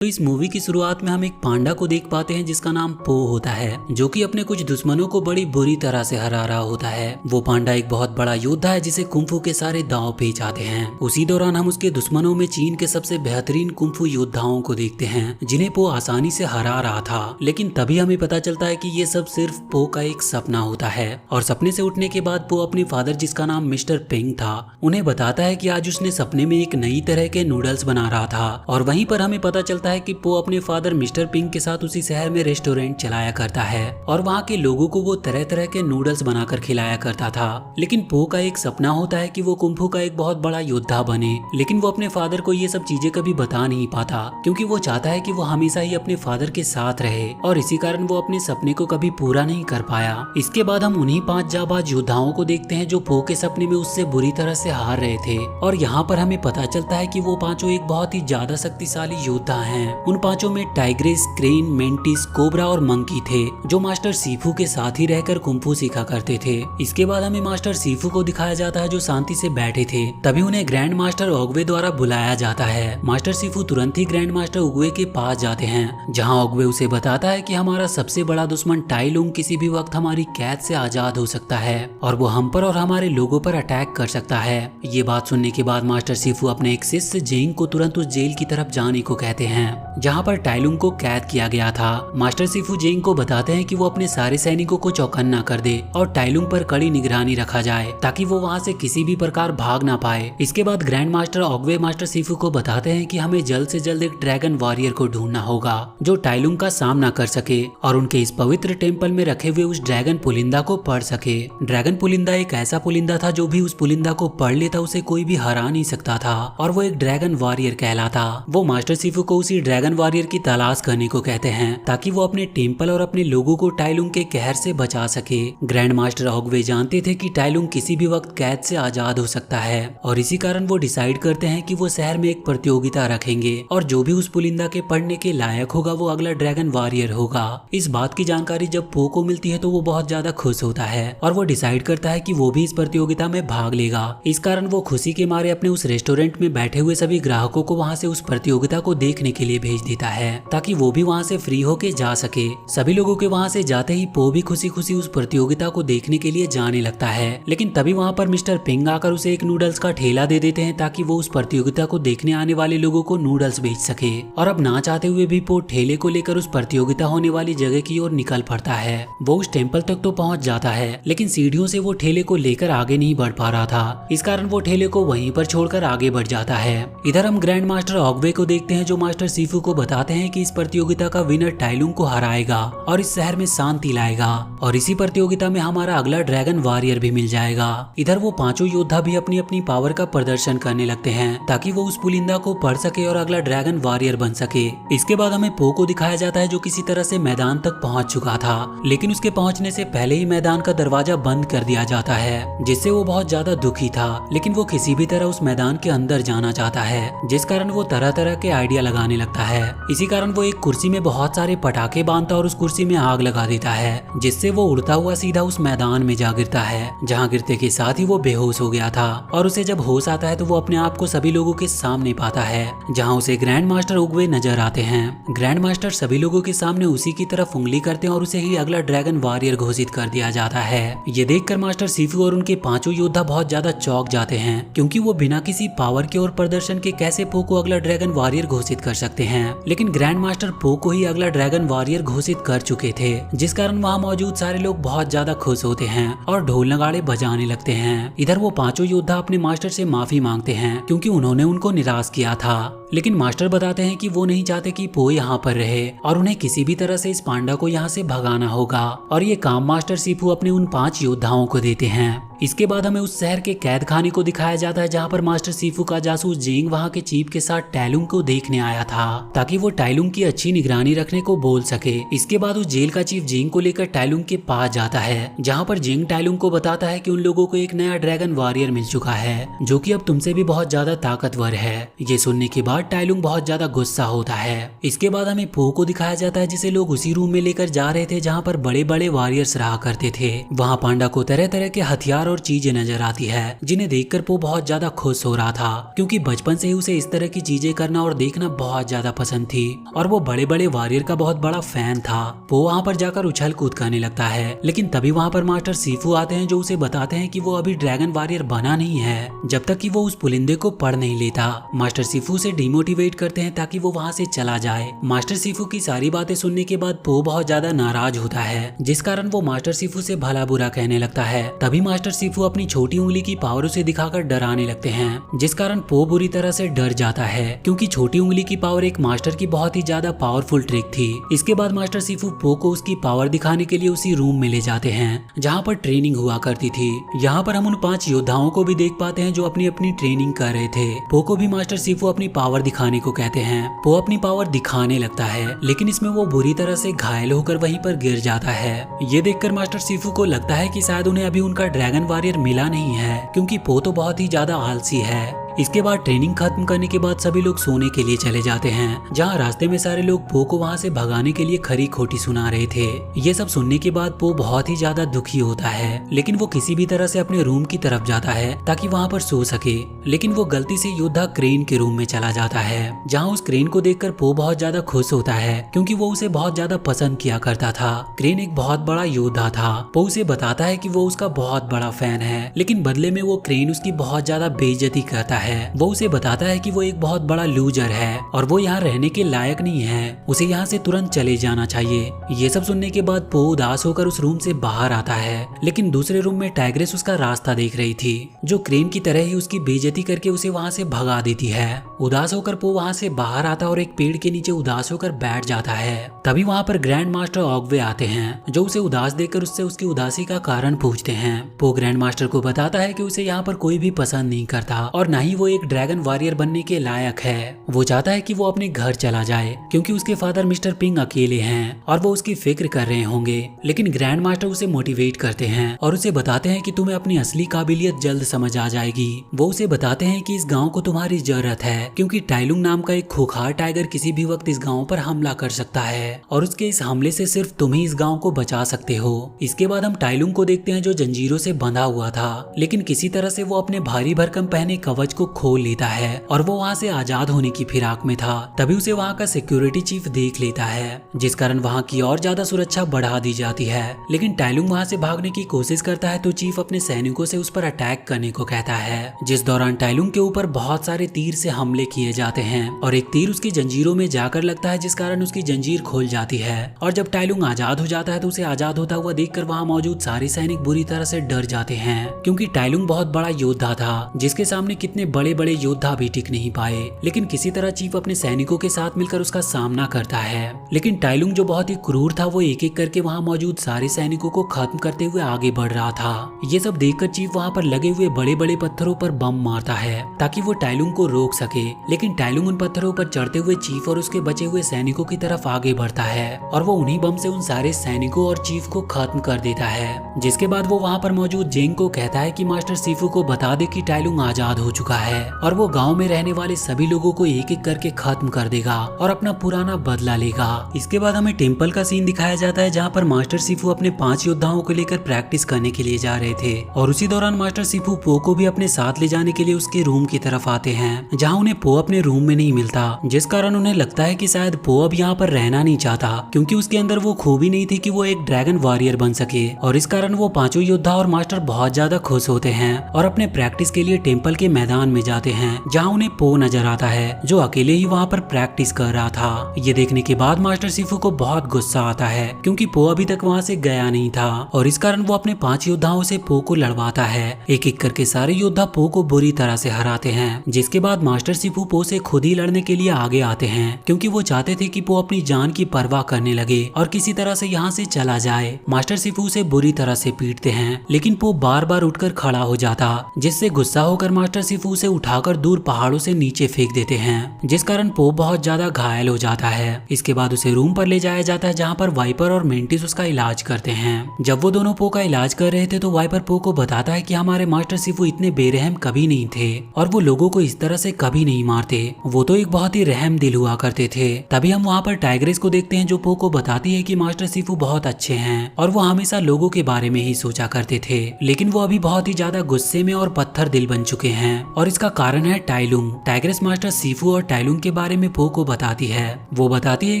तो इस मूवी की शुरुआत में हम एक पांडा को देख पाते हैं जिसका नाम पो होता है, जो कि अपने कुछ दुश्मनों को बड़ी बुरी तरह से हरा रहा होता है। वो पांडा एक बहुत बड़ा योद्धा है जिसे कुंफू के सारे दांव पेच आते हैं। उसी दौरान हम उसके दुश्मनों में चीन के सबसे बेहतरीन कुंफू योद्धाओं को देखते हैं जिन्हें पो आसानी से हरा रहा था। लेकिन तभी हमें पता चलता है कि ये सब सिर्फ पो का एक सपना होता है। और सपने से उठने के बाद पो अपने फादर, जिसका नाम मिस्टर पेंग था, उन्हें बताता है कि आज उसने सपने में एक नई तरह के नूडल्स बना रहा था। और वहीं पर हमें पता चलता है कि पो अपने फादर मिस्टर पिंग के साथ उसी शहर में रेस्टोरेंट चलाया करता है और वहाँ के लोगों को वो तरह तरह के नूडल्स बनाकर खिलाया करता था। लेकिन पो का एक सपना होता है कि वो कुंफू का एक बहुत बड़ा योद्धा बने, लेकिन वो अपने फादर को ये सब चीजें कभी बता नहीं पाता क्योंकि वो चाहता है कि वो हमेशा ही अपने फादर के साथ रहे, और इसी कारण वो अपने सपने को कभी पूरा नहीं कर पाया। इसके बाद हम उन्हीं 5 जाबाज योद्धाओं को देखते हैं जो पो के सपने में उससे बुरी तरह से हार रहे थे। और यहाँ पर हमें पता चलता है कि वो पांचों एक बहुत ही ज्यादा शक्तिशाली योद्धा हैं। उन पांचों में टाइग्रेस, क्रेन, मेंटिस, कोबरा और मंकी थे जो मास्टर सीफू के साथ ही रहकर कुंफू सीखा करते थे। इसके बाद हमें मास्टर सीफू को दिखाया जाता है जो शांति से बैठे थे। तभी उन्हें ग्रैंड मास्टर ओगवे द्वारा बुलाया जाता है। मास्टर सीफू तुरंत ही ग्रैंड मास्टर ओगवे के पास जाते हैं, जहाँ ओगवे उसे बताता है कि हमारा सबसे बड़ा दुश्मन टाई लुंग किसी भी वक्त हमारी कैद से आजाद हो सकता है और वो हम पर और हमारे लोगों पर अटैक कर सकता है। ये बात सुनने के बाद मास्टर सीफू अपने एक शिष्य जेंग को तुरंत उस जेल की तरफ जाने को कहते हैं जहाँ पर टाइलुंग को कैद किया गया था। मास्टर सीफू जेंग को बताते हैं कि वो अपने सारे सैनिकों को चौकन्ना कर दे और टाइलुंग पर कड़ी निगरानी रखा जाए ताकि वो वहाँ से किसी भी प्रकार भाग ना पाए। इसके बाद ग्रैंड मास्टर ओगवे मास्टर सीफू को बताते हैं कि हमें जल्द से जल्द एक ड्रैगन वॉरियर को ढूंढना होगा जो टाइलुंग का सामना कर सके और उनके इस पवित्र टेम्पल में रखे हुए उस ड्रैगन पुलिंदा को पढ़ सके। ड्रैगन पुलिंदा एक ऐसा पुलिंदा था जो भी उस पुलिंदा को पढ़ लेता उसे कोई भी हरा नहीं सकता था और वो एक ड्रैगन वॉरियर कहलाता। वो मास्टर सीफू को उसी ड्रैगन वॉरियर की तलाश करने को कहते हैं ताकि वो अपने टेम्पल और अपने लोगों को टाइलुंग के कहर से बचा सके। ग्रैंड मास्टर ओगवे जानते थे कि टाइलुंग किसी भी वक्त कैद से आजाद हो सकता है और इसी कारण वो डिसाइड करते हैं कि वो शहर में एक प्रतियोगिता रखेंगे और जो भी उस पुलिंदा के पढ़ने के लायक होगा वो अगला ड्रैगन वॉरियर होगा। इस बात की जानकारी जब पो को मिलती है तो वो बहुत ज्यादा खुश होता है और वो डिसाइड करता है कि वो भी इस प्रतियोगिता में भाग लेगा। इस कारण वो खुशी के मारे अपने उस रेस्टोरेंट में बैठे हुए सभी ग्राहकों को वहाँ से उस प्रतियोगिता को देखने के लिए भेज देता है ताकि वो भी वहाँ से फ्री होके जा सके। सभी लोगों के वहाँ से जाते ही पो भी खुशी खुशी उस प्रतियोगिता को देखने के लिए जाने लगता है। लेकिन तभी वहाँ पर मिस्टर पिंग आकर उसे एक नूडल्स का ठेला दे देते हैं ताकि वो उस प्रतियोगिता को देखने आने वाले लोगों को नूडल्स बेच सके। और अब ना चाहते हुए भी पो ठेले को लेकर उस प्रतियोगिता होने वाली जगह की ओर निकल पड़ता है। वो उस टेम्पल तक तो पहुँच जाता है लेकिन सीढ़ियों से वो ठेले को लेकर आगे नहीं बढ़ पा रहा था। इस कारण वो ठेले को वहीं पर छोड़कर आगे बढ़ जाता है। इधर हम ग्रैंड मास्टर ओगवे को देखते हैं जो मास्टर सीफू को बताते हैं कि इस प्रतियोगिता का विनर टाइलुंग को हराएगा और इस शहर में शांति लाएगा और इसी प्रतियोगिता में हमारा अगला ड्रैगन वॉरियर भी मिल जाएगा। इधर वो पांचों योद्धा भी अपनी अपनी पावर का प्रदर्शन करने लगते हैं ताकि वो उस पुलिंदा को पढ़ सके और अगला ड्रैगन वॉरियर बन सके। इसके बाद हमें पो को दिखाया जाता है जो किसी तरह से मैदान तक पहुंच चुका था, लेकिन उसके पहुंचने से पहले ही मैदान का दरवाजा बंद कर दिया जाता है जिससे वो बहुत ज्यादा दुखी था। लेकिन वो किसी भी तरह उस मैदान के अंदर जाना चाहता है जिस कारण वो तरह तरह के आइडिया लगाने लगता है। इसी कारण वो एक कुर्सी में बहुत सारे पटाखे बांधता और उस कुर्सी में आग लगा देता है जिससे वो उड़ता हुआ सीधा उस मैदान में जा गिरता है, जहाँ गिरते के साथ ही वो बेहोश हो गया था। और उसे जब होश आता है तो वो अपने आप को सभी लोगों के सामने पाता है जहाँ उसे ग्रैंड मास्टर ओगवे नजर आते हैं। ग्रैंड मास्टर सभी लोगों के सामने उसी की तरफ उंगली करते हैं और उसे ही अगला ड्रैगन वॉरियर घोषित कर दिया जाता है। ये देखकर मास्टर सीफू और उनके पांचों योद्धा बहुत ज्यादा चौंक जाते हैं क्योंकि वो बिना किसी पावर के और प्रदर्शन के कैसे पो को अगला ड्रैगन वॉरियर घोषित कर सकते हैं। लेकिन ग्रैंड मास्टर पो को ही अगला ड्रैगन वॉरियर घोषित कर चुके थे जिस कारण वहाँ मौजूद सारे लोग बहुत ज्यादा खुश होते हैं और ढोल नगाड़े बजाने लगते हैं। इधर वो पांचों योद्धा अपने मास्टर से माफी मांगते हैं क्योंकि उन्होंने उनको निराश किया था। लेकिन मास्टर बताते हैं कि वो नहीं चाहते कि पो यहाँ पर रहे और उन्हें किसी भी तरह से इस पांडा को यहाँ से भगाना होगा और ये काम मास्टर सीफू अपने उन 5 योद्धाओं को देते हैं। इसके बाद हमें उस शहर के कैद खाने को दिखाया जाता है जहाँ पर मास्टर सीफू का जासूस जेंग वहाँ के चीफ के साथ टाइलुंग को देखने आया था ताकि वो टाइलुंग की अच्छी निगरानी रखने को बोल सके। इसके बाद उस जेल का चीफ जेंग को लेकर टाइलुंग के पास जाता है जहाँ पर जेंग टाइलुंग को बताता है कि उन लोगों को एक नया ड्रैगन वॉरियर मिल चुका है जो कि अब तुमसे भी बहुत ज्यादा ताकतवर है। ये सुनने के बाद टाइलुंग बहुत ज्यादा गुस्सा होता है। इसके बाद हमें पो को दिखाया जाता है जिसे लोग उसी रूम में लेकर जा रहे थे जहाँ पर बड़े बड़े वॉरियर्स रहा करते थे। वहाँ पांडा को तरह तरह के हथियार औजार और चीजें नजर आती है जिन्हें देखकर पो बहुत ज्यादा खुश हो रहा था, क्योंकि बचपन से ही उसे इस तरह की चीजें करना और देखना बहुत ज्यादा पसंद थी और वो बड़े बड़े वॉरियर का बहुत बड़ा फैन था। पो वहाँ पर जाकर उछल कूद करने लगता है, लेकिन तभी वहाँ पर मास्टर सीफू आते हैं जो उसे बताते हैं कि वो अभी ड्रैगन वॉरियर बना नहीं है जब तक कि वो उस पुलिंदे को पढ़ नहीं लेता। मास्टर सीफू से डिमोटिवेट करते हैं ताकि वो वहाँ से चला जाए। मास्टर सीफू की सारी बातें सुनने के बाद पो बहुत ज्यादा नाराज होता है, जिस कारण वो मास्टर सीफू से भला बुरा कहने लगता है। तभी मास्टर सीफू अपनी छोटी उंगली की पावर उसे दिखाकर डराने लगते हैं, जिस कारण पो बुरी तरह से डर जाता है, क्योंकि छोटी उंगली की पावर एक मास्टर की बहुत ही ज्यादा पावरफुल ट्रिक थी। इसके बाद मास्टर सीफू पो को उसकी पावर दिखाने के लिए उसी रूम में ले जाते हैं जहाँ पर ट्रेनिंग हुआ करती थी। यहाँ पर हम उन 5 योद्धाओं को भी देख पाते हैं जो अपनी अपनी ट्रेनिंग कर रहे थे। पो को भी मास्टर सीफू अपनी पावर दिखाने को कहते हैं। पो अपनी पावर दिखाने लगता है, लेकिन इसमें वो बुरी तरह से घायल होकर वहीं पर गिर जाता है। ये देखकर मास्टर सीफू को लगता है कि शायद उन्हें अभी उनका ड्रैगन वॉरियर मिला नहीं है, क्योंकि पो तो बहुत ही ज्यादा आलसी है। इसके बाद ट्रेनिंग खत्म करने के बाद सभी लोग सोने के लिए चले जाते हैं, जहाँ रास्ते में सारे लोग पो को वहाँ से भगाने के लिए खरी खोटी सुना रहे थे। ये सब सुनने के बाद पो बहुत ही ज्यादा दुखी होता है, लेकिन वो किसी भी तरह से अपने रूम की तरफ जाता है ताकि वहाँ पर सो सके। लेकिन वो गलती से योद्धा क्रेन के रूम में चला जाता है, जहाँ उस क्रेन को देखकर पो बहुत ज्यादा खुश होता है, क्योंकि वो उसे बहुत ज्यादा पसंद किया करता था। क्रेन एक बहुत बड़ा योद्धा था। पो उसे बताता है कि वो उसका बहुत बड़ा फैन है, लेकिन बदले में वो क्रेन उसकी बहुत ज्यादा बेइज्जती करता है। वो उसे बताता है कि वो एक बहुत बड़ा लूजर है और वो यहाँ रहने के लायक नहीं है, उसे यहाँ से तुरंत चले जाना चाहिए। ये सब सुनने के बाद पो उदास होकर उस रूम से बाहर आता है, लेकिन दूसरे रूम में टाइग्रेस उसका रास्ता देख रही थी, जो क्रेन की तरह ही उसकी बेइज्जती करके उसे वहाँ से भगा देती है। उदास होकर पो वहाँ से बाहर आता और एक पेड़ के नीचे उदास होकर बैठ जाता है। तभी वहाँ पर ग्रैंड मास्टर ऑगवे आते हैं, जो उसे उदास देखकर उससे उसकी उदासी का कारण पूछते हैं। पो ग्रैंड मास्टर को बताता है कि उसे यहाँ पर कोई भी पसंद नहीं करता और न ही वो एक ड्रैगन वॉरियर बनने के लायक है। वो चाहता है कि वो अपने घर चला जाए, क्योंकि उसके फादर मिस्टर पिंग अकेले हैं और वो उसकी फिक्र कर रहे होंगे। लेकिन ग्रैंड मास्टर उसे मोटिवेट करते हैं और उसे बताते हैं कि तुम्हें अपनी असली काबिलियत जल्द समझ आ जाएगी। वो उसे बताते हैं कि इस गाँव को तुम्हारी जरूरत है, क्योंकि टाइलुंग नाम का एक खूंखार टाइगर किसी भी वक्त इस गाँव पर हमला कर सकता है और उसके इस हमले से सिर्फ तुम ही इस गाँव को बचा सकते हो। इसके बाद हम टाइलुंग को देखते हैं, जो जंजीरों से बंधा हुआ था, लेकिन किसी तरह से वो अपने भारी भरकम पहने कवच को खोल लेता है और वो वहाँ से आजाद होने की फिराक में था। तभी उसे वहाँ का सिक्योरिटी चीफ देख लेता है, जिस कारण वहाँ की और ज्यादा सुरक्षा बढ़ा दी जाती है। लेकिन टाइलुंग वहाँ से भागने की कोशिश करता है तो चीफ अपने सैनिकों से उस पर अटैक करने को कहता है, जिस दौरान टाइलुंग के ऊपर बहुत सारे तीर से हमले किए जाते हैं और एक तीर उसकी जंजीरों में जाकर लगता है, जिस कारण उसकी जंजीर खुल जाती है। और जब टाइलुंग आजाद हो जाता है तो उसे आजाद होता हुआ देखकर वहाँ मौजूद सारे सैनिक बुरी तरह से डर जाते हैं, क्योंकि टाइलुंग बहुत बड़ा योद्धा था, जिसके सामने कितने बड़े बड़े योद्धा भी टिक नहीं पाए। लेकिन किसी तरह चीफ अपने सैनिकों के साथ मिलकर उसका सामना करता है। लेकिन टाइलुंग जो बहुत ही क्रूर था, वो एक एक करके वहाँ मौजूद सारे सैनिकों को खत्म करते हुए आगे बढ़ रहा था। ये सब देखकर चीफ वहाँ पर लगे हुए बड़े बड़े पत्थरों पर बम मारता है ताकि वो टाइलुंग को रोक सके। लेकिन टाइलुंग उन पत्थरों पर चढ़ते हुए चीफ और उसके बचे हुए सैनिकों की तरफ आगे बढ़ता है और वो उन्हीं बम से उन सारे सैनिकों और चीफ को खत्म कर देता है। जिसके बाद वो वहाँ पर मौजूद जेंग को कहता है कि मास्टर सीफू को बता दे कि टाइलुंग आजाद हो चुका है और वो गाँव में रहने वाले सभी लोगों को एक एक करके खत्म कर देगा और अपना पुराना बदला लेगा। इसके बाद हमें टेम्पल का सीन दिखाया जाता है, जहाँ पर मास्टर सीफू अपने 5 योद्धाओं को लेकर प्रैक्टिस करने के लिए जा रहे थे और उसी दौरान मास्टर सीफू पो को भी अपने साथ ले जाने के लिए उसके रूम की तरफ आते हैं, जहाँ उन्हें पो अपने रूम में नहीं मिलता, जिस कारण उन्हें लगता है कि शायद पो अब यहाँ पर रहना नहीं चाहता, क्योंकि उसके अंदर वो खूबी नहीं थी कि वो एक ड्रैगन वॉरियर बन सके। और इस कारण वो 5 योद्धा और मास्टर बहुत ज्यादा खुश होते हैं और अपने प्रैक्टिस के लिए टेम्पल के मैदान में जाते हैं, जहाँ उन्हें पो नजर आता है, जो अकेले ही वहाँ पर प्रैक्टिस कर रहा था। ये देखने के बाद मास्टर सीफू को बहुत गुस्सा आता है, क्योंकि पो अभी तक वहाँ से गया नहीं था और इस कारण वो अपने 5 योद्धाओं से पो को लड़वाता है। एक एक करके सारे योद्धा पो को बुरी तरह से हराते हैं, जिसके बाद मास्टर सीफू पो से खुद ही लड़ने के लिए आगे आते हैं, क्योंकि वो चाहते थे कि पो अपनी जान की परवाह करने लगे और किसी तरह से यहाँ से चला जाए। मास्टर सीफू उसे बुरी तरह से पीटते हैं, लेकिन पो बार बार उठकर खड़ा हो जाता, जिससे गुस्सा होकर मास्टर सीफू उसे उठाकर दूर पहाड़ों से नीचे फेंक देते हैं, जिस कारण पो बहुत ज्यादा घायल हो जाता है। इसके बाद उसे रूम पर ले जाया जाता है जहाँ पर वाइपर और मेंटिस उसका इलाज करते हैं। जब वो दोनों पो का इलाज कर रहे थे तो वाइपर पो को बताता है कि हमारे मास्टर शिफू इतने बेरहम कभी नहीं थे और वो लोगों को इस तरह से कभी नहीं मारते, वो तो एक बहुत ही रहम दिल हुआ करते थे। तभी हम वहाँ पर टाइग्रेस को देखते हैं जो पो को बताती है कि मास्टर शिफू बहुत अच्छे हैं और वो हमेशा लोगों के बारे में ही सोचा करते थे, लेकिन वो अभी बहुत ही ज्यादा गुस्से में और पत्थर दिल बन चुके हैं और इसका कारण है टाइलुंग। टाइग्रेस मास्टर शिफू और टाइलुंग के बारे में पो को बताती है। वो बताती है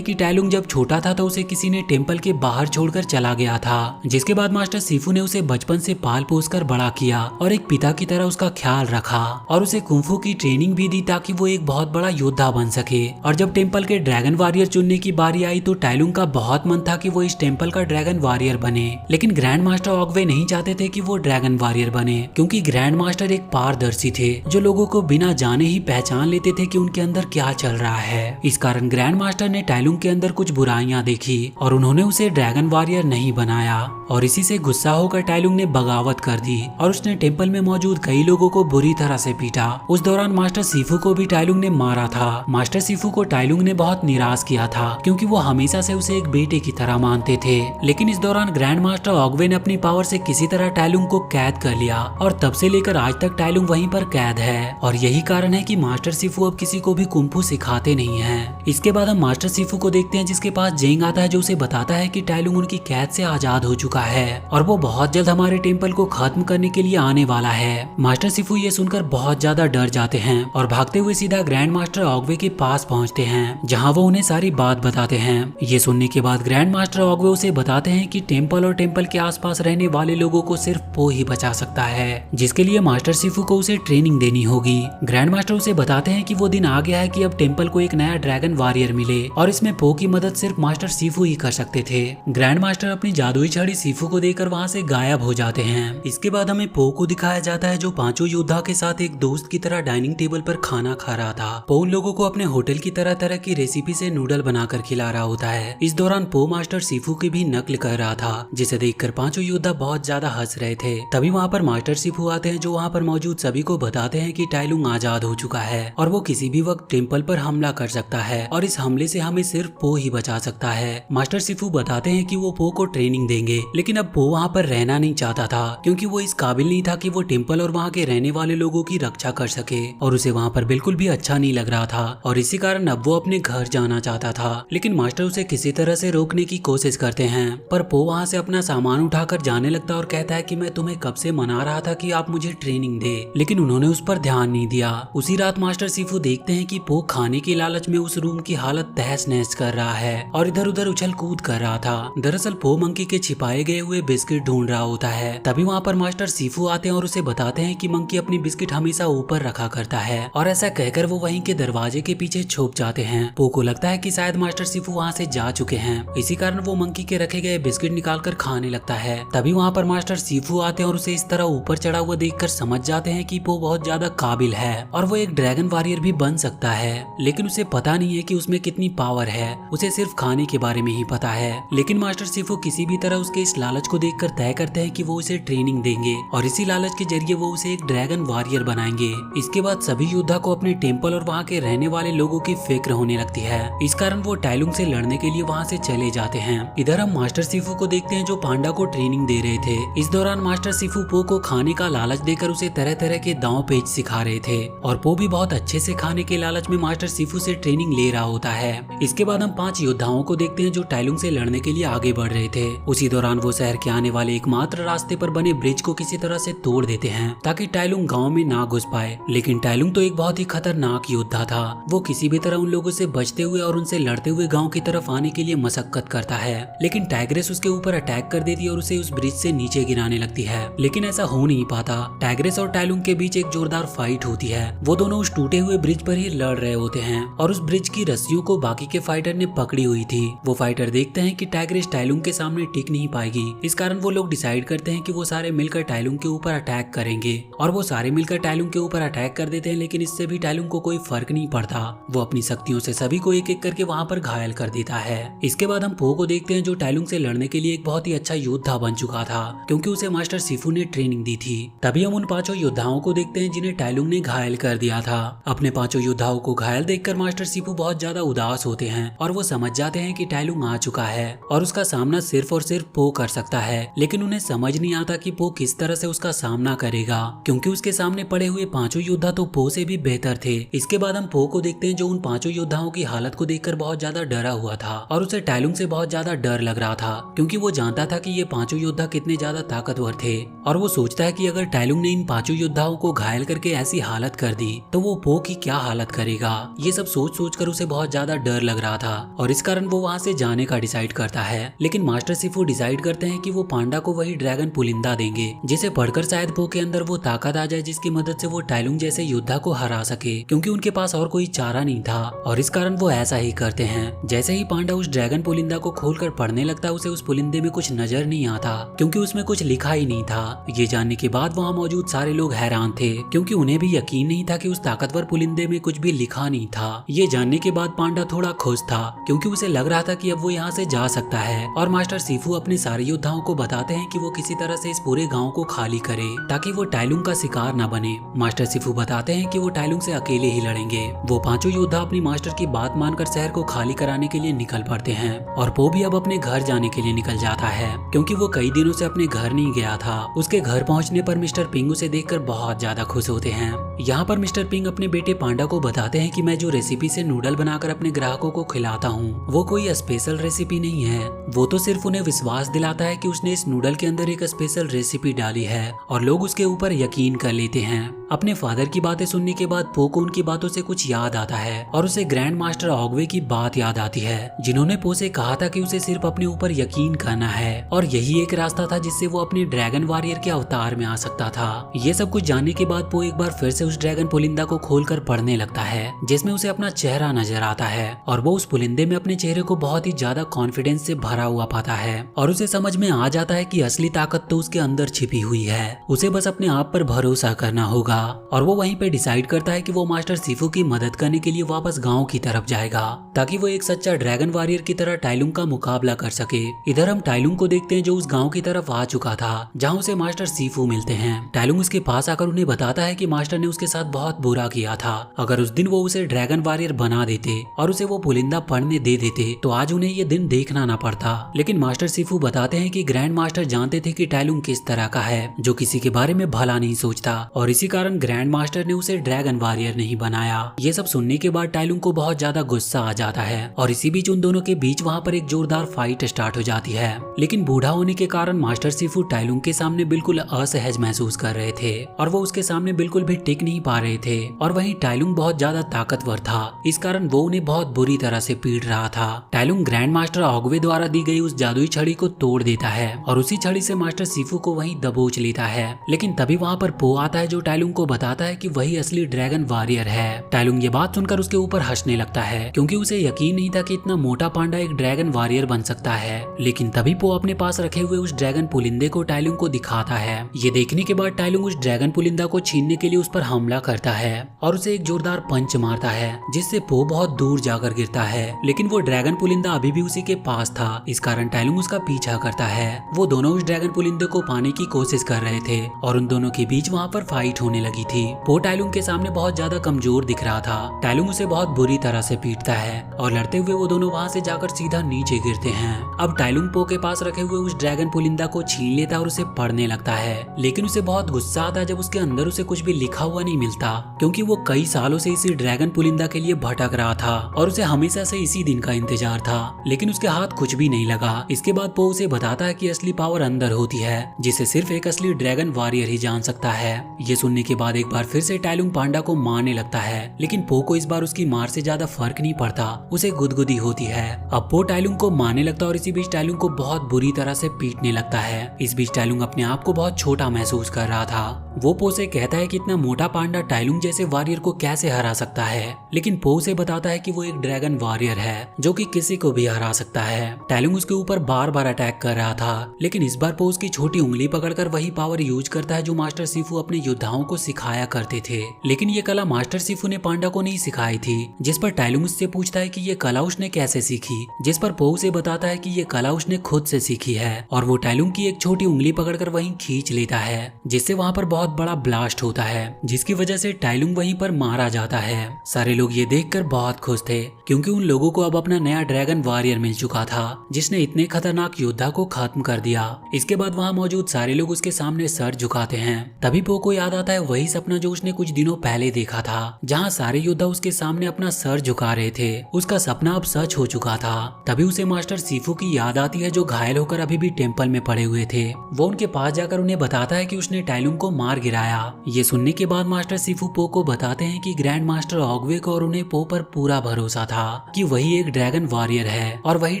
कि टाइलुंग जब छोटा था तो उसे किसी ने टेम्पल के बाहर छोड़कर चला गया था, जिसके बाद मास्टर शिफू ने उसे बचपन से पाल पोस कर बड़ा किया और एक पिता की तरह उसका ख्याल रखा और उसे कुंफू की ट्रेनिंग भी दी ताकि वो एक बहुत बड़ा योद्धा बन सके। और जब टेम्पल के ड्रैगन वॉरियर चुनने की बारी आई तो टाइलुंग का बहुत मन था कि वो इस टेम्पल का ड्रैगन वॉरियर बने, लेकिन ग्रैंड मास्टर ऑगवे नहीं चाहते थे कि वो ड्रैगन वॉरियर बने, क्योंकि ग्रैंड मास्टर एक पारदर्शी थे जो लोगों को बिना जाने ही पहचान लेते थे कि उनके अंदर क्या चल रहा है। इस कारण ग्रैंड मास्टर ने टाइलुंग के अंदर कुछ बुराइयां देखी और उन्होंने उसे ड्रैगन वॉरियर नहीं बनाया और इसी से गुस्सा होकर टाइलुंग ने बगावत कर दी और उसने टेम्पल में मौजूद कई लोगों को बुरी तरह से पीटा। उस दौरान मास्टर शिफू को भी टाइलुंग ने मारा था। मास्टर शिफू को टाइलुंग ने बहुत निराश किया था क्योंकि वो हमेशा से उसे एक बेटे की तरह मानते थे, लेकिन इस दौरान ग्रैंड मास्टर ऑगवे ने अपनी पावर से किसी तरह टाइलुंग को कैद कर लिया और तब से लेकर आज तक टाइलुंग वहीं पर कैद है और यही कारण है कि मास्टर शिफू अब किसी को भी कुंफू सिखाते नहीं हैं। इसके बाद हम मास्टर शिफू को देखते हैं जिसके पास जेंग आता है जो उसे बताता है कि टाइलुंग उनकी कैद से आजाद हो चुका है और वो बहुत जल्द हमारे टेम्पल को खत्म करने के लिए आने वाला है। मास्टर शिफू ये सुनकर बहुत ज्यादा डर जाते हैं और भागते हुए सीधा ग्रैंड मास्टर ऑगवे के पास पहुंचते हैं जहां वो उन्हें सारी बात बताते हैं। ये सुनने के बाद ग्रैंड मास्टर ऑगवे उसे बताते हैं कि टेम्पल और टेम्पल के आसपास रहने वाले लोगों को सिर्फ पो ही बचा सकता है, जिसके लिए मास्टर शिफू को उसे ट्रेनिंग देनी होगी। ग्रैंड मास्टर उसे बताते हैं कि वो दिन आ गया है कि अब टेम्पल को एक नया ड्रैगन वॉरियर मिले और इसमें पो की मदद सिर्फ मास्टर शिफू ही कर सकते थे। ग्रैंड मास्टर अपनी जादुई छड़ी शिफू को देकर वहाँ से गायब हो जाते हैं। इसके बाद हमें पो को दिखाया जाता है जो पांचों योद्धा के साथ एक दोस्त की तरह डाइनिंग टेबल पर खाना खा रहा था। पो उन लोगों को अपने होटल की तरह तरह की रेसिपी से नूडल बनाकर खिला रहा होता है। इस दौरान पो मास्टर शिफू की भी नकल कर रहा था, जिसे देखकर पांचों योद्धा बहुत ज्यादा हंस रहे थे। तभी वहाँ पर मास्टर शिफू आते हैं जो वहाँ पर मौजूद सभी को बताते हैं कि टाइलुंग आजाद हो चुका है और वो किसी भी वक्त टेम्पल पर हमला कर सकता है और इस हमले से हमें सिर्फ पो ही बचा सकता है। मास्टर शिफू बताते हैं कि वो पो को ट्रेनिंग देंगे, लेकिन अब पो वहाँ पर रहना नहीं चाहता था क्योंकि वो इस काबिल नहीं था कि वो टेम्पल और वहाँ के रहने वाले लोगों की रक्षा कर सके और उसे वहाँ पर बिल्कुल भी अच्छा नहीं लग रहा था और इसी कारण अब वो अपने घर जाना चाहता था। लेकिन मास्टर उसे किसी तरह से रोकने की कोशिश करते हैं पर पो वहाँ से अपना सामान उठाकर जाने लगता और कहता है कि मैं तुम्हें कब से मना रहा था कि आप मुझे ट्रेनिंग दे, लेकिन उन्होंने उस पर ध्यान नहीं दिया। उसी रात मास्टर शिफू देखते हैं कि पो खाने के लालच में उस रूम की हालत तहस नहस कर रहा है और इधर उधर उछल कूद कर रहा था। दरअसल पो मंकी के छिपाए गए हुए बिस्किट ढूंढ रहा होता है। तभी वहाँ पर मास्टर शिफू आते हैं और उसे बताते हैं कि मंकी अपनी बिस्किट हमेशा ऊपर रखा करता है और ऐसा कहकर वो वहीं के दरवाजे के पीछे छुप जाते हैं। पो को लगता है कि शायद मास्टर शिफू वहाँ से जा चुके हैं, इसी कारण वो मंकी के रखे गए बिस्किट निकालकर खाने लगता है। तभी वहाँ पर मास्टर शिफू आते हैं और उसे इस तरह ऊपर चढ़ा हुआ देखकर समझ जाते हैं कि पो बहुत ज्यादा काबिल है और वो एक ड्रैगन वॉरियर भी बन सकता है, लेकिन उसे पता नहीं है कि उसमें कितनी पावर है, उसे सिर्फ खाने के बारे में ही पता है। लेकिन मास्टर शिफू किसी भी तरह उसके इस लालच को देखकर तय करते हैं कि वो उसे ट्रेनिंग देंगे और इसी लालच के जरिए वो उसे एक ड्रैगन वॉरियर बनाएंगे। इसके बाद सभी योद्धा को अपने टेम्पल और वहाँ के रहने वाले लोगों की फिक्र होने लगती है, इस कारण वो टाइलुंग से लड़ने के लिए वहाँ से चले जाते हैं। इधर हम मास्टर शिफू को देखते हैं जो पांडा को ट्रेनिंग दे रहे थे। इस दौरान मास्टर शिफू पो को खाने का लालच देकर उसे तरह तरह के दांव पेच सिखा रहे थे और पो भी बहुत अच्छे से खाने के लालच में मास्टर शिफू से ट्रेनिंग ले रहा होता है। इसके बाद हम 5 योद्धाओं को देखते हैं जो टाइलुंग से लड़ने के लिए आगे बढ़ रहे थे। उसी दौरान वो शहर के आने वाले एकमात्र रास्ते पर बने ब्रिज को किसी तरह से तोड़ देते हैं ताकि टाइलुंग गांव में ना घुस पाए। लेकिन टाइलुंग तो एक बहुत ही खतरनाक योद्धा था, वो किसी भी तरह उन लोगों से बचते हुए और उनसे लड़ते हुए गांव की तरफ आने के लिए मशक्कत करता है। लेकिन टाइग्रेस उसके ऊपर अटैक कर देती है और उसे उस ब्रिज से नीचे गिराने लगती है, लेकिन ऐसा हो नहीं पाता। टाइग्रेस और टाइलुंग के बीच एक जोरदार फाइट होती है। वो दोनों उस टूटे हुए ब्रिज पर ही लड़ रहे होते हैं और उस ब्रिज की रस्सियों को बाकी के फाइटर ने पकड़ी हुई थी। वो फाइटर देखते हैं कि टाइग्रेस टाइलुंग के सामने टिक नहीं पाएगी, इस कारण वो लोग डिसाइड करते हैं कि वो सारे मिलकर टाइलुंग के ऊपर अटैक करेंगे और वो सारे मिलकर टाइलुंग के ऊपर अटैक कर देते हैं। लेकिन इससे भी टाइलुंग को कोई फर्क नहीं पड़ता, वो अपनी शक्तियों से सभी को एक एक करके वहाँ पर घायल कर देता है। इसके बाद हम पो को देखते हैं जो टाइलुंग से लड़ने के लिए एक बहुत ही अच्छा योद्धा बन चुका था क्योंकि उसे मास्टर शिफू ने ट्रेनिंग दी थी। तभी हम उन 5 योद्धाओं को देखते हैं जिन्हें जिन्हें टाइलुंग ने घायल कर दिया था। अपने 5 योद्धाओं को घायल देखकर मास्टर सिफू बहुत ज्यादा उदास होते हैं और वो समझ जाते हैं कि टाइलुंग आ चुका है और उसका सामना सिर्फ और सिर्फ पो कर सकता है। लेकिन उन्हें समझ नहीं आता कि पो किस तरह से उसका सामना करेगा, क्योंकि उसके सामने पड़े हुए 5 योद्धा तो पो से भी बेहतर थे। इसके बाद हम पो को देखते हैं जो उन 5 योद्धाओं की हालत को देखकर बहुत ज्यादा डरा हुआ था और उसे टाइलुंग से बहुत ज्यादा डर लग रहा था, क्योंकि वो जानता था कि ये 5 योद्धा कितने ज्यादा ताकतवर थे। और वो सोचता है कि अगर टाइलुंग ने इन 5 योद्धाओं को घायल करके ऐसी हालत कर दी तो वो पो की क्या हालत करेगा। ये सब सोच सोच कर उसे बहुत ज्यादा डर लग रहा था और इस कारण वो वहाँ से जाने का डिसाइड करता है। लेकिन मास्टर सिफू डिसाइड करते हैं कि वो पांडा को वही ड्रैगन पुलिंदा देंगे, जिसे पढ़कर शायद पो के अंदर वो ताकत आ जाए जिसकी मदद से वो टाइलुंग जैसे योद्धा को हरा सके, क्योंकि उनके पास और कोई चारा नहीं था। और इस कारण वो ऐसा ही करते हैं। जैसे ही पांडा उस ड्रैगन पुलिंदा को खोलकर पढ़ने लगता है, उसे उस पुलिंदे में कुछ नजर नहीं आता, क्योंकि उसमें कुछ लिखा ही नहीं था। ये जानने के बाद वहाँ मौजूद सारे लोग हैरान थे, क्योंकि उन्हें भी यकीन नहीं था कि उस ताकतवर पुलिंदे में कुछ भी लिखा नहीं था। ये जानने के बाद पांडा थोड़ा खुश था, क्योंकि उसे लग रहा था कि अब वो यहाँ से जा सकता है। और मास्टर सिफू अपने सारे योद्धाओं को बताते हैं कि वो किसी तरह से इस पूरे गाँव को खाली करे ताकि वो टाइलुंग का शिकार न बने। मास्टर सिफू बताते हैं कि वो टाइलुंग से अकेले ही लड़ेंगे। वो 5 योद्धा अपनी मास्टर की बात मानकर शहर को खाली कराने के लिए निकल पड़ते हैं और पो भी अब अपने घर जाने के लिए निकल जाता है, क्योंकि वो कई दिनों से अपने घर नहीं गया था। उसके घर पहुंचने पर मिस्टर पिंग उसे देखकर बहुत ज्यादा खुश होते हैं। यहाँ पर मिस्टर पिंग अपने बेटे पांडा को बताते हैं कि मैं जो रेसिपी से नूडल बनाकर अपने ग्राहकों को खिलाता हूँ वो कोई स्पेशल रेसिपी नहीं है, वो तो सिर्फ उन्हें विश्वास दिलाता है कि उसने इस नूडल के अंदर एक स्पेशल रेसिपी डाली है और लोग उसके ऊपर यकीन कर लेते हैं। अपने फादर की बातें सुनने के बाद पो को उनकी बातों से कुछ याद आता है और उसे ग्रैंड मास्टर ऑगवे की बात याद आती है, जिन्होंने पो से कहा था कि उसे सिर्फ अपने ऊपर यकीन करना है और यही एक रास्ता था जिससे वो अपने ड्रैगन वॉरियर के अवतार में आ सकता था। ये सब कुछ जानने के बाद पो एक बार फिर से उस ड्रैगन पुलिंदा को खोलकर पढ़ने लगता है, जिसमें उसे अपना चेहरा नजर आता है और वो उस पुलिंदे में अपने चेहरे को बहुत ही ज्यादा कॉन्फिडेंस से भरा हुआ पाता है और उसे समझ में आ जाता है कि असली ताकत तो उसके अंदर छिपी हुई है, उसे बस अपने आप पर भरोसा करना होगा। और वो वहीं पे डिसाइड करता है कि वो मास्टर सिफू की मदद करने के लिए वापस गांव की तरफ जाएगा, ताकि वो एक सच्चा ड्रैगन वॉरियर की तरह टाइलुंग का मुकाबला कर सके। इधर हम टाइलुंग को देखते हैं जो उस गांव की तरफ आ चुका था, जहां उसे मास्टर सिफू मिलते हैं। टाइलुंग उसके पास आकर उन्हें बताता है कि मास्टर ने उसके साथ बहुत बुरा किया था। अगर उस दिन वो उसे ड्रैगन वॉरियर बना देते और उसे वो पुलिंदा पढ़ने दे देते तो आज उन्हें ये दिन देखना ना पड़ता। लेकिन मास्टर सिफू बताते हैं कि ग्रैंड मास्टर जानते थे कि टाइलुंग किस तरह का है, जो किसी के बारे में भला नहीं सोचता, और इसी कारण ग्रैंड मास्टर ने उसे ड्रैगन वॉरियर नहीं बनाया। ये सब सुनने के बाद टाइलुंग को बहुत ज्यादा गुस्सा आ जाता है और इसी बीच उन दोनों के बीच वहाँ पर एक जोरदार फाइट स्टार्ट हो जाती है। लेकिन बूढ़ा होने के कारण मास्टर सिफू टाइलुंग के सामने बिल्कुल असहज महसूस कर रहे थे और वो उसके सामने बिल्कुल भी टिक नहीं पा रहे थे। और वहीं टाइलुंग बहुत ज्यादा ताकतवर था, इस कारण वो उन्हें बहुत बुरी तरह से पीट रहा था। टाइलुंग ग्रैंड मास्टर ऑगवे द्वारा दी गई उस जादुई छड़ी को तोड़ देता है और उसी छड़ी से मास्टर सिफू को वहीं दबोच लेता है। लेकिन तभी वहाँ पर पो आता है जो टाइलुंग को बताता है कि वही असली ड्रैगन वॉरियर है। टाइलुंग ये बात सुनकर उसके ऊपर हंसने लगता है, क्योंकि उसे यकीन नहीं था कि इतना मोटा पांडा एक ड्रैगन वॉरियर बन सकता है। लेकिन तभी पो अपने पास रखे हुए उस ड्रैगन पुलिंदे को टाइलुंग को दिखाता है। ये देखने के बाद टाइलुंग उस ड्रैगन पुलिंदा को छीनने के लिए उस पर हमला करता है और उसे एक जोरदार पंच मारता है, जिससे पो बहुत दूर जाकर गिरता है। लेकिन वो ड्रैगन पुलिंदा अभी भी उसी के पास था, इस कारण टाइलुंग उसका पीछा करता है। वो दोनों उस ड्रैगन पुलिंदे को पाने की कोशिश कर रहे थे और उन दोनों के बीच वहाँ पर फाइट होने लगी थी। पो टाइलुंग के सामने बहुत ज्यादा कमजोर दिख रहा था। टाइलुंग उसे बहुत बुरी तरह से पीटता है और लड़ते हुए वो दोनों वहाँ से जाकर सीधा नीचे गिरते हैं। अब टाइलुंग पो के पास रखे हुए उस ड्रैगन पुलिंदा को छीन लेता और उसे पढ़ने लगता है। लेकिन उसे बहुत गुस्सा आता है जब उसके अंदर उसे कुछ भी लिखा हुआ नहीं मिलता, क्योंकि वो कई सालों से इसी ड्रैगन पुलिंदा के लिए भटक रहा था और उसे हमेशा से इसी दिन का इंतजार था। लेकिन उसके हाथ कुछ भी नहीं लगा। इसके बाद पो उसे बताता है कि असली पावर अंदर होती है, जिसे सिर्फ एक असली ड्रैगन वॉरियर ही जान सकता है। ये सुनने के बाद एक बार फिर से टाइलुंग पांडा को मारने लगता है, लेकिन पो को इस बार उसकी मार से ज्यादा फर्क नहीं पड़ता, उसे गुदगुदी होती है। अब पो टाइलुंग को मारने लगता है और इसी बीच टाइलुंग को बहुत बुरी तरह से पीटने लगता है। इस बीच टाइलुंग अपने आप को बहुत छोटा महसूस कर रहा था। वो पो से कहता है कि इतना मोटा पांडा टाइलुंग जैसे वॉरियर को कैसे हरा सकता है, लेकिन पो उसे बताता है कि वो एक ड्रैगन वॉरियर है जो कि किसी को भी हरा सकता है। टाइलुंग उसके ऊपर बार बार अटैक कर रहा था, लेकिन इस बार पो उसकी छोटी उंगली पकड़कर वही पावर यूज करता है जो मास्टर सिफू अपने योद्धाओं को सिखाया करते थे। लेकिन ये कला मास्टर सिफू ने पांडा को नहीं सिखाई थी, जिस पर टाइलुंग उससे पूछता है कि ये कला उसने कैसे सीखी, जिस पर पो उसे बताता है कि ये कला उसने खुद से सीखी है और वो टाइलुंग की एक छोटी उंगली पकड़कर वहीं खींच लेता है, जिससे वहाँ पर बहुत बड़ा ब्लास्ट होता होता है, जिसकी वजह से टाइलुंग वहीं पर मारा जाता है। सारे लोग ये देखकर बहुत खुश थे, क्योंकि उन लोगों को अब अपना नया ड्रैगन वॉरियर मिल चुका था, जिसने इतने खतरनाक योद्धा को खत्म कर दिया। इसके बाद वहाँ मौजूद सारे लोग उसके सामने सर झुकाते हैं। तभी पो को याद आता है वही सपना जो उसने कुछ दिनों पहले देखा था, जहाँ सारे योद्धा उसके सामने अपना सर झुका रहे थे। उसका सपना अब सच हो चुका था। तभी उसे मास्टर सीफू की याद आती है, जो घायल होकर अभी भी टेम्पल में पड़े हुए थे। वो उनके पास जाकर उन्हें बताता है कि उसने टाइलुंग को मार गिराया। ये सुनने के बाद मास्टर सीफू पो को बताते हैं कि ग्रैंड मास्टर ऑगवे को और उन्हें पो पर पूरा भरोसा था कि वही एक ड्रैगन वॉरियर है और वही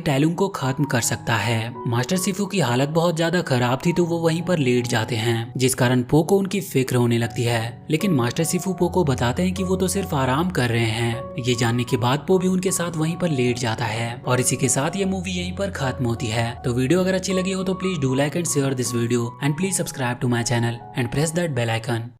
टाइलुंग को खत्म कर सकता है। मास्टर सीफू की हालत बहुत ज्यादा खराब थी, तो वो वहीं पर लेट जाते हैं, जिस कारण पो को उनकी फिक्र होने लगती है। लेकिन मास्टर सीफू पो को बताते हैं कि वो तो सिर्फ आराम कर रहे हैं। ये जानने के बाद पो भी उनके साथ वहीं पर लेट जाता है और इसी के साथ ये मूवी यहीं पर खत्म होती है। तो वीडियो अगर अच्छी लगी हो तो please do like and share this video and please subscribe to my channel and press that bell icon.